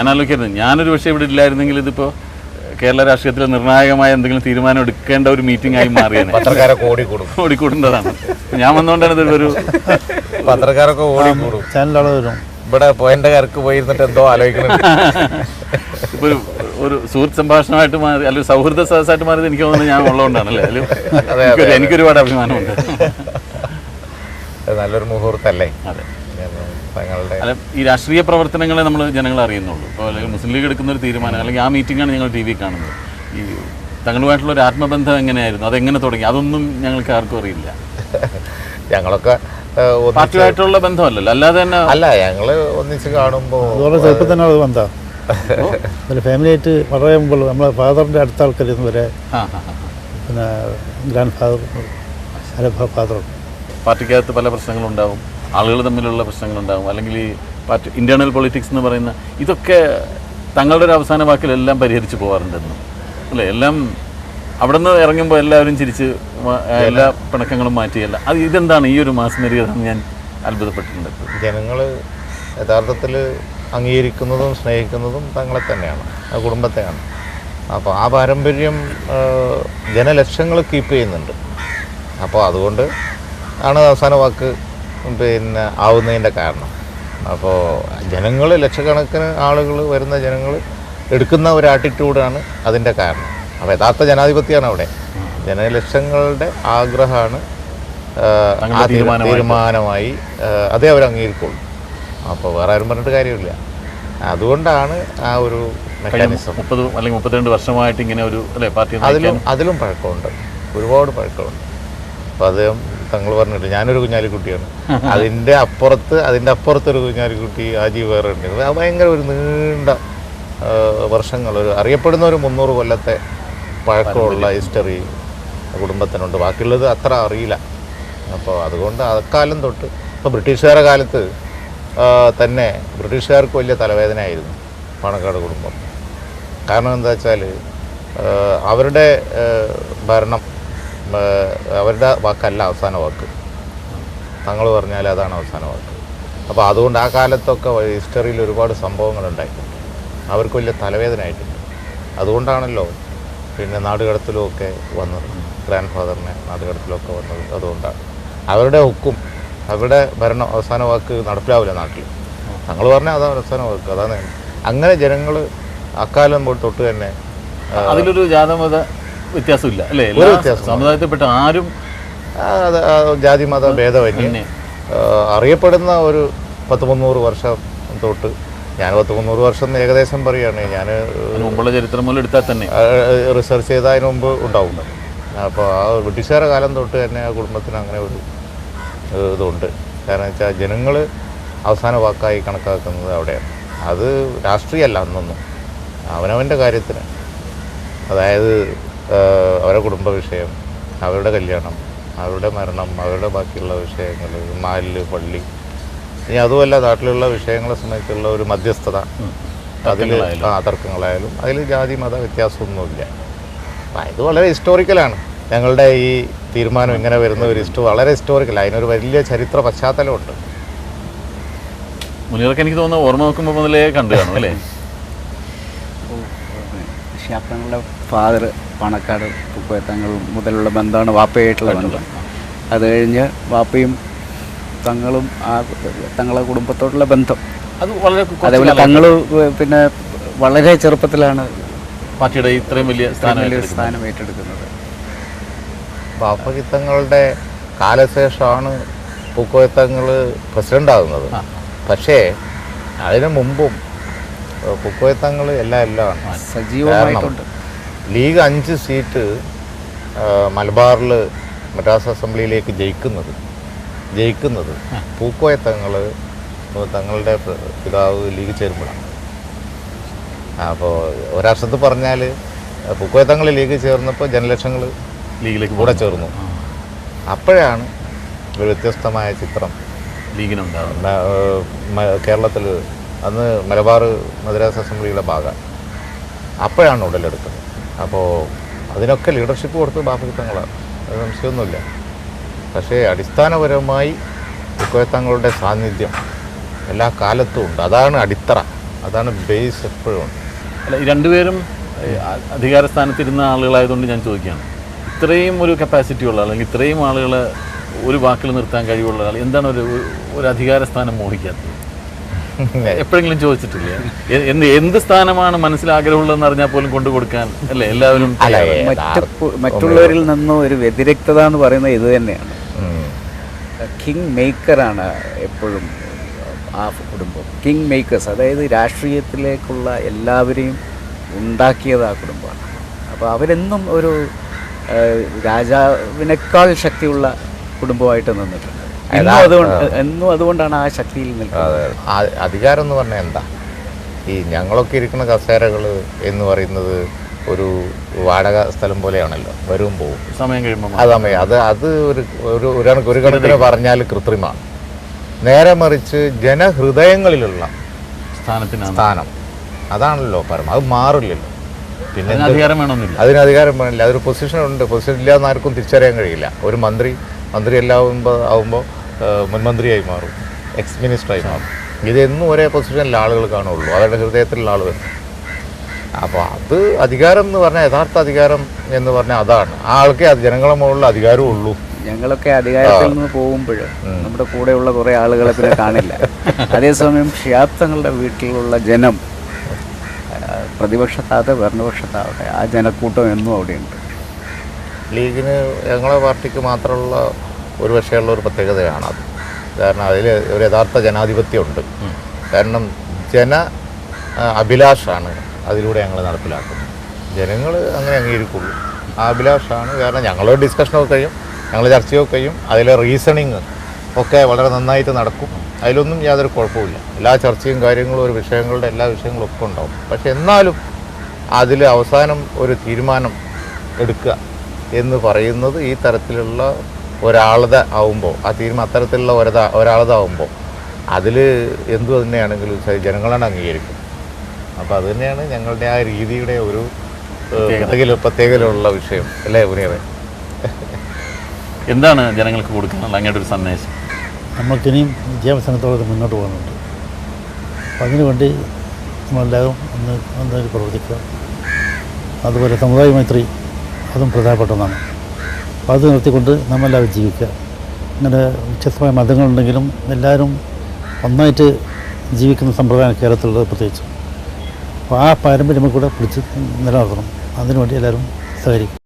ഞാൻ ആലോചിക്കുന്നത് ഞാനൊരു പക്ഷേ ഇവിടെ ഇല്ലായിരുന്നെങ്കിൽ ഇതിപ്പോൾ കേരള രാഷ്ട്രീയത്തിലെ നിർണായകമായ എന്തെങ്കിലും തീരുമാനം എടുക്കേണ്ട ഒരു മീറ്റിംഗ് ആയി മാറിയാണ്. പത്രക്കാരൊക്കെ ഓടിക്കൂടേണ്ടതാണ്. ഞാൻ വന്നുകൊണ്ടാണ് ഇതൊരു പത്രക്കാരൊക്കെ ഓടിക്കൂടും. ചാനലുകൾ വരും. ഇവിടെ പോയിന്റുകാർക്ക് പോയിരുന്നിട്ട് എന്തോ ആലോചിക്കുന്നുണ്ട്. ഇപ്പോൾ ഒരു സുഹൃത്ത് സംഭാഷണമായിട്ട് മാറി, അല്ലെങ്കിൽ സൗഹൃദ സദസ്സായിട്ട് മാറിയത് എനിക്ക് തോന്നുന്നത് ഞാൻ ഉള്ളതുകൊണ്ടാണല്ലേ. അതിൽ എനിക്കൊരുപാട് അഭിമാനമുണ്ട്. നല്ലൊരു മുഹൂർത്തല്ലേ. അതെ. അല്ല, ഈ രാഷ്ട്രീയ പ്രവർത്തനങ്ങളെ നമ്മൾ ജനങ്ങൾ അറിയുന്നുള്ളൂ. ഇപ്പോൾ അല്ലെങ്കിൽ മുസ്ലിം ലീഗ് എടുക്കുന്ന ഒരു തീരുമാനം, അല്ലെങ്കിൽ ആ മീറ്റിംഗാണ് ഞങ്ങൾ TV കാണുന്നത്. ഈ തങ്ങളുമായിട്ടുള്ള ഒരു ആത്മബന്ധം എങ്ങനെയായിരുന്നു, അതെങ്ങനെ തുടങ്ങി, അതൊന്നും ഞങ്ങൾക്ക് ആർക്കും അറിയില്ല. ഞങ്ങളൊക്കെ പാർട്ടിയായിട്ടുള്ള ബന്ധമല്ലല്ലോ, അല്ലാതെ തന്നെ അല്ല, ഞങ്ങള് ഒന്നിച്ച് കാണുമ്പോൾ അതുപോലെ ചെറുപ്പം തന്നെ അത് ബന്ധം ഫാമിലിയായിട്ട് വളരെ മുമ്പുള്ള നമ്മളെ ഫാദറിൻ്റെ അടുത്ത ആൾക്കാരുന്നു വരെ, പിന്നെ ഗ്രാൻഡ് ഫാദർ. പാർട്ടിക്കകത്ത് പല പ്രശ്നങ്ങളുണ്ടാവും, ആളുകൾ തമ്മിലുള്ള പ്രശ്നങ്ങളുണ്ടാകും, അല്ലെങ്കിൽ ഈ പാർട്ടി ഇൻറ്റേർണൽ പൊളിറ്റിക്സ് എന്ന് പറയുന്ന ഇതൊക്കെ തങ്ങളുടെ ഒരു അവസാന വാക്കിലെല്ലാം പരിഹരിച്ച് പോകാറുണ്ടെന്ന് അല്ലേ. എല്ലാം അവിടെ നിന്ന് ഇറങ്ങുമ്പോൾ എല്ലാവരും ചിരിച്ച് എല്ലാ പിണക്കങ്ങളും മാറ്റിയല്ല. അത് ഇതെന്താണ് ഈ ഒരു മാസ്മരികത ഞാൻ അത്ഭുതപ്പെട്ടിട്ടുണ്ട്. ജനങ്ങൾ യഥാർത്ഥത്തിൽ അംഗീകരിക്കുന്നതും സ്നേഹിക്കുന്നതും തങ്ങളെ തന്നെയാണ്, ആ കുടുംബത്തെയാണ്. അപ്പോൾ ആ പാരമ്പര്യം ജനലക്ഷങ്ങൾ കീപ്പ് ചെയ്യുന്നുണ്ട്. അപ്പോൾ അതുകൊണ്ട് ആണ് അവസാന വാക്ക് പിന്നെ ആവുന്നതിൻ്റെ കാരണം. അപ്പോൾ ജനങ്ങൾ, ലക്ഷക്കണക്കിന് ആളുകൾ വരുന്ന ജനങ്ങൾ എടുക്കുന്ന ഒരു ആറ്റിറ്റ്യൂഡാണ് അതിൻ്റെ കാരണം. അപ്പോൾ യഥാർത്ഥ ജനാധിപത്യമാണ് അവിടെ. ജനലക്ഷങ്ങളുടെ ആഗ്രഹമാണ് ആ തീരുമാനമായി അതേ അവർ അംഗീകരിക്കുള്ളൂ. അപ്പോൾ വേറെ ആരും പറഞ്ഞിട്ട് കാര്യമില്ല. അതുകൊണ്ടാണ് ആ ഒരു മെക്കാനിസം 30 അല്ലെങ്കിൽ 32 വർഷമായിട്ട് ഇങ്ങനെ ഒരു അല്ലേ പാർട്ടി അതിലും പഴക്കമുണ്ട്, ഒരുപാട് പഴക്കമുണ്ട്. അപ്പോൾ അദ്ദേഹം തങ്ങൾ പറഞ്ഞിട്ട് ഞാനൊരു കുഞ്ഞാലിക്കുട്ടിയാണ്, അതിൻ്റെ അപ്പുറത്തൊരു കുഞ്ഞാലിക്കുട്ടി ആജീവ് വേറെ ഉണ്ട്. ഭയങ്കര ഒരു നീണ്ട വർഷങ്ങൾ, ഒരു അറിയപ്പെടുന്ന ഒരു 300 കൊല്ലത്തെ പഴക്കമുള്ള ഹിസ്റ്ററി കുടുംബത്തിനുണ്ട്. ബാക്കിയുള്ളത് അത്ര അറിയില്ല. അപ്പോൾ അതുകൊണ്ട് അക്കാലം തൊട്ട് ഇപ്പോൾ ബ്രിട്ടീഷുകാരുടെ കാലത്ത് തന്നെ ബ്രിട്ടീഷുകാർക്ക് വലിയ തലവേദനയായിരുന്നു പാണക്കാട് കുടുംബം. കാരണം എന്താ വെച്ചാൽ അവരുടെ ഭരണം അവരുടെ വാക്കല്ല അവസാന വാക്ക്, തങ്ങൾ പറഞ്ഞാൽ അതാണ് അവസാന വാക്ക്. അപ്പോൾ അതുകൊണ്ട് ആ കാലത്തൊക്കെ ഹിസ്റ്ററിയിൽ ഒരുപാട് സംഭവങ്ങളുണ്ടായിട്ടുണ്ട്. അവർക്ക് വലിയ തലവേദനയായിട്ടുണ്ട്. അതുകൊണ്ടാണല്ലോ പിന്നെ നാടുകടത്തിലുമൊക്കെ വന്നത്, ഗ്രാൻഡ് ഫാദറിനെ നാടുകടത്തിലൊക്കെ വന്നത്. അതുകൊണ്ടാണ് അവരുടെ ഹുക്കും, അവരുടെ ഭരണം അവസാന വാക്ക് നടപ്പിലാവില്ല നാട്ടിൽ. തങ്ങൾ പറഞ്ഞാൽ അതാണ് അവസാന വാക്ക്, അതാണ്. അങ്ങനെ ജനങ്ങൾ അക്കാലം തൊട്ട് തന്നെ അതിലൊരു ജാതമത വ്യത്യാസമില്ല അല്ലേ, ഒരു വ്യത്യാസം സമുദായത്തിൽപ്പെട്ട ആരും ജാതി മത ഭേദമന്യേ അറിയപ്പെടുന്ന ഒരു 100-300 വർഷം തൊട്ട്. ഞാൻ 100-300 വർഷം ഏകദേശം പറയുകയാണ്. ഞാൻ മുമ്പുള്ള ചരിത്രം മൂലം എടുത്താൽ തന്നെ റിസർച്ച് ചെയ്തതിന് മുമ്പ് ഉണ്ടാവും. അപ്പോൾ ആ ബ്രിട്ടീഷുകാരുടെ കാലം തൊട്ട് തന്നെ ആ കുടുംബത്തിന് അങ്ങനെ ഒരു ഇതുണ്ട്. കാരണം വെച്ചാൽ ജനങ്ങൾ അവസാന വാക്കായി കണക്കാക്കുന്നത് അവിടെയാണ്. അത് രാഷ്ട്രീയമല്ല അന്നൊന്നും, അവനവൻ്റെ കാര്യത്തിന്. അതായത് അവരുടെ കുടുംബ വിഷയം, അവരുടെ കല്യാണം, അവരുടെ മരണം, അവരുടെ ബാക്കിയുള്ള വിഷയങ്ങൾ, മാലില് പള്ളി, ഇനി അതുമല്ല നാട്ടിലുള്ള വിഷയങ്ങളെ സംബന്ധിച്ചുള്ള ഒരു മധ്യസ്ഥത, അതിൽ തർക്കങ്ങളായാലും അതിൽ ജാതി മത വ്യത്യാസമൊന്നുമില്ല. ഇത് വളരെ ഹിസ്റ്റോറിക്കലാണ്. ഞങ്ങളുടെ ഈ തീരുമാനം ഇങ്ങനെ വരുന്ന ഒരു വളരെ ഹിസ്റ്റോറിക്കൽ, അതിനൊരു വലിയ ചരിത്ര പശ്ചാത്തലമുണ്ട്. മുനികൾക്ക് എനിക്ക് തോന്നുന്നു ഓർമ്മ നോക്കുമ്പോൾ മുതലേ കണ്ടു കാണും അല്ലേ. തങ്ങളുടെ ഫാദർ പാണക്കാട് പൂക്കോയത്തങ്ങൾ മുതലുള്ള ബന്ധമാണ് വാപ്പയായിട്ടുള്ള ബന്ധം. അത് കഴിഞ്ഞ് വാപ്പയും തങ്ങളും തങ്ങളെ കുടുംബത്തോടുള്ള ബന്ധം, അത് വളരെ അതേപോലെ തങ്ങൾ പിന്നെ വളരെ ചെറുപ്പത്തിലാണ് പാർട്ടിയുടെ ഇത്രയും വലിയ സ്ഥാനം ഏറ്റെടുക്കുന്നത്. വാപ്പകിത്തങ്ങളുടെ കാലശേഷമാണ് പൂക്കോയത്തങ്ങൾ പ്രസിഡൻ്റ് ആകുന്നത്. പക്ഷേ അതിനു മുമ്പും പൂക്കോയത്തങ്ങൾ എല്ലാം സജീവമായിട്ടുണ്ട്. ലീഗ് 5 സീറ്റ് മലബാറിൽ മദ്രാസ് അസംബ്ലിയിലേക്ക് ജയിക്കുന്നത് പൂക്കോയത്തങ്ങൾ തങ്ങളുടെ പിതാവ് ലീഗ് ചേരുമ്പോഴാണ്. അപ്പോൾ ഒരർത്ഥത്തിൽ പറഞ്ഞാൽ പൂക്കോയത്തങ്ങൾ ലീഗ് ചേർന്നപ്പോൾ ജനലക്ഷങ്ങൾ ലീഗിലേക്ക് കൂടെ ചേർന്നു. അപ്പോഴാണ് ഒരു വ്യത്യസ്തമായ ചിത്രം ലീഗിനുണ്ടാകും. കേരളത്തിൽ അന്ന് മലബാർ മദ്രാസ് അസംബ്ലിയുടെ ഭാഗമാണ്. അപ്പോഴാണ് ഉടലെടുക്കുന്നത്. അപ്പോൾ അതിനൊക്കെ ലീഡർഷിപ്പ് കൊടുത്ത് ബാപ്പകിത്തങ്ങളാണ്, അത് സംശയമൊന്നുമില്ല. പക്ഷേ അടിസ്ഥാനപരമായി പൂക്കോയത്തങ്ങളുടെ സാന്നിധ്യം എല്ലാ കാലത്തും ഉണ്ട്. അതാണ് അടിത്തറ. അതാണ് ബേസ് എപ്പോഴും ഉണ്ട്. അല്ല, ഈ രണ്ടുപേരും അധികാര സ്ഥാനത്തിരുന്ന ആളുകളായതുകൊണ്ട് ഞാൻ ചോദിക്കുകയാണ്, ഇത്രയും ഒരു കപ്പാസിറ്റി ഉള്ള അല്ലെങ്കിൽ ഇത്രയും ആളുകളെ ഒരു വാക്കിൽ നിർത്താൻ കഴിവുള്ള ആൾ എന്താണ് ഒരു അധികാര സ്ഥാനം മോഹിക്കാത്തത്? എപ്പോഴെങ്കിലും ചോദിച്ചിട്ടില്ലേ? എന്ത് സ്ഥാനമാണ് മനസ്സിലാഗ്രഹമുള്ളതെന്ന് അറിഞ്ഞാൽ പോലും കൊണ്ടുകൊടുക്കാൻ അല്ലേ എല്ലാവരും? മറ്റുള്ളവരിൽ നിന്നും ഒരു വ്യതിരിക്തത എന്ന് പറയുന്നത് ഇത് തന്നെയാണ്. കിങ് മേക്കറാണ് എപ്പോഴും ആ കുടുംബം. കിങ് മേക്കേഴ്സ്, അതായത് രാഷ്ട്രീയത്തിലേക്കുള്ള എല്ലാവരെയും ഉണ്ടാക്കിയത് ആ കുടുംബമാണ്. അപ്പോൾ അവരെന്നും ഒരു രാജാവിനേക്കാൾ ശക്തിയുള്ള കുടുംബമായിട്ട് നിന്നിട്ടുണ്ട്. എന്നും അതുകൊണ്ടാണ് ആ ശക്തിയിൽ നിൽക്കുന്നത്. അധികാരം എന്ന് പറഞ്ഞാൽ എന്താ? ഈ ഞങ്ങളൊക്കെ ഇരിക്കുന്ന കസേരകൾ എന്ന് പറയുന്നത് ഒരു വാടക സ്ഥലം പോലെയാണല്ലോ, വരും പോവും, സമയം കഴിയുമ്പോൾ അത് ഒരു കണക്കിന് പറഞ്ഞാൽ കൃത്രിമമാണ്. നേരെ മറിച്ച് ജനഹൃദയങ്ങളിലുള്ള സ്ഥാനം അതാണല്ലോ പരം, അത് മാറില്ലല്ലോ. പിന്നെ അധികാരം വേണമെന്നില്ല, അതിന് അധികാരം വേണില്ല. അതൊരു പൊസിഷനുണ്ട്, പൊസിഷൻ ഇല്ലാന്ന് ആർക്കും തിരിച്ചറിയാൻ കഴിയില്ല. ഒരു മന്ത്രി ആവുമ്പോൾ മുൻമന്ത്രിയായി മാറും, എക്സ് മിനിസ്റ്ററായി മാറും. ഇതെന്നും ഒരേ പൊസിഷനിൽ ആളുകൾ കാണുള്ളൂ, അവരുടെ ഹൃദയത്തിലുള്ള ആളുകൾ. അപ്പോൾ അത് അധികാരം എന്ന് പറഞ്ഞാൽ, യഥാർത്ഥ അധികാരം എന്ന് പറഞ്ഞാൽ അതാണ്. ആ ആൾക്കേ ജനങ്ങളുടെ മുകളിൽ അധികാരവും ഉള്ളൂ. ഞങ്ങളൊക്കെ അധികാരത്തിൽ നിന്ന് പോകുമ്പോൾ നമ്മുടെ കൂടെയുള്ള കുറേ ആളുകളെ പിന്നെ കാണില്ല. അതേസമയം ഷിഹാബ് തങ്ങളുടെ വീട്ടിലുള്ള ജനം, പ്രതിപക്ഷത്താവട്ടെ ഭരണപക്ഷത്താവട്ടെ, ആ ജനക്കൂട്ടം എന്നും അവിടെയുണ്ട്. ലീഗിന് ഞങ്ങളെ പാർട്ടിക്ക് മാത്രമുള്ള ഒരു പക്ഷേയുള്ള ഒരു പ്രത്യേകതയാണത്. കാരണം അതിൽ ഒരു യഥാർത്ഥ ജനാധിപത്യമുണ്ട്. കാരണം അഭിലാഷാണ് അതിലൂടെ ഞങ്ങൾ നടപ്പിലാക്കുന്നത്. ജനങ്ങൾ അങ്ങനെ അംഗീകരിക്കുള്ളൂ. ആ അഭിലാഷാണ്. കാരണം ഞങ്ങളൊരു ഡിസ്കഷനൊക്കെ കഴിയും, ഞങ്ങൾ ചർച്ചയൊക്കെ കഴിയും, അതിലെ റീസണിങ് ഒക്കെ വളരെ നന്നായിട്ട് നടക്കും. അതിലൊന്നും യാതൊരു കുഴപ്പമില്ല. എല്ലാ ചർച്ചയും കാര്യങ്ങളും ഒരു വിഷയങ്ങളുടെ എല്ലാ വിഷയങ്ങളും ഒക്കെ ഉണ്ടാവും. പക്ഷെ എന്നാലും അതിൽ അവസാനം ഒരു തീരുമാനം എടുക്കുക എന്ന് പറയുന്നത് ഈ തരത്തിലുള്ള ഒരാളത ആവുമ്പോൾ, ആ തീരുമാനം അത്തരത്തിലുള്ള ഒരാളതാവുമ്പോൾ അതിൽ എന്തു തന്നെയാണെങ്കിലും ജനങ്ങളാണ് അംഗീകരിക്കും. അപ്പോൾ അത് തന്നെയാണ് ഞങ്ങളുടെ ആ രീതിയുടെ ഒരു പ്രത്യേകതയുള്ള വിഷയം അല്ലേ മുനിയറേ? എന്താണ് ജനങ്ങൾക്ക് കൊടുക്കാനുള്ള അങ്ങയുടെ ഒരു സന്ദേശം? നമ്മൾക്കിനിയും വിദ്യാഭ്യാസത്തോടെ മുന്നോട്ട് പോകുന്നുണ്ട്. അപ്പം അതിനുവേണ്ടി നമ്മളെല്ലാവരും ഒന്ന് പ്രവർത്തിക്കുക. അതുപോലെ സമുദായ മൈത്രി അതും പ്രധാനപ്പെട്ട ഒന്നാണ്. അപ്പോൾ അത് നിർത്തിക്കൊണ്ട് നമ്മളെല്ലാവരും ജീവിക്കുക. ഇങ്ങനെ വ്യത്യസ്തമായ മതങ്ങളുണ്ടെങ്കിലും എല്ലാവരും ഒന്നായിട്ട് ജീവിക്കുന്ന സമ്പ്രദായം കേരളത്തിലുള്ളത് പ്രത്യേകിച്ച്. അപ്പോൾ ആ പാരമ്പര്യം കൂടെ പിടിച്ച് നിലനിർത്തണം. അതിനുവേണ്ടി എല്ലാവരും സഹകരിക്കും.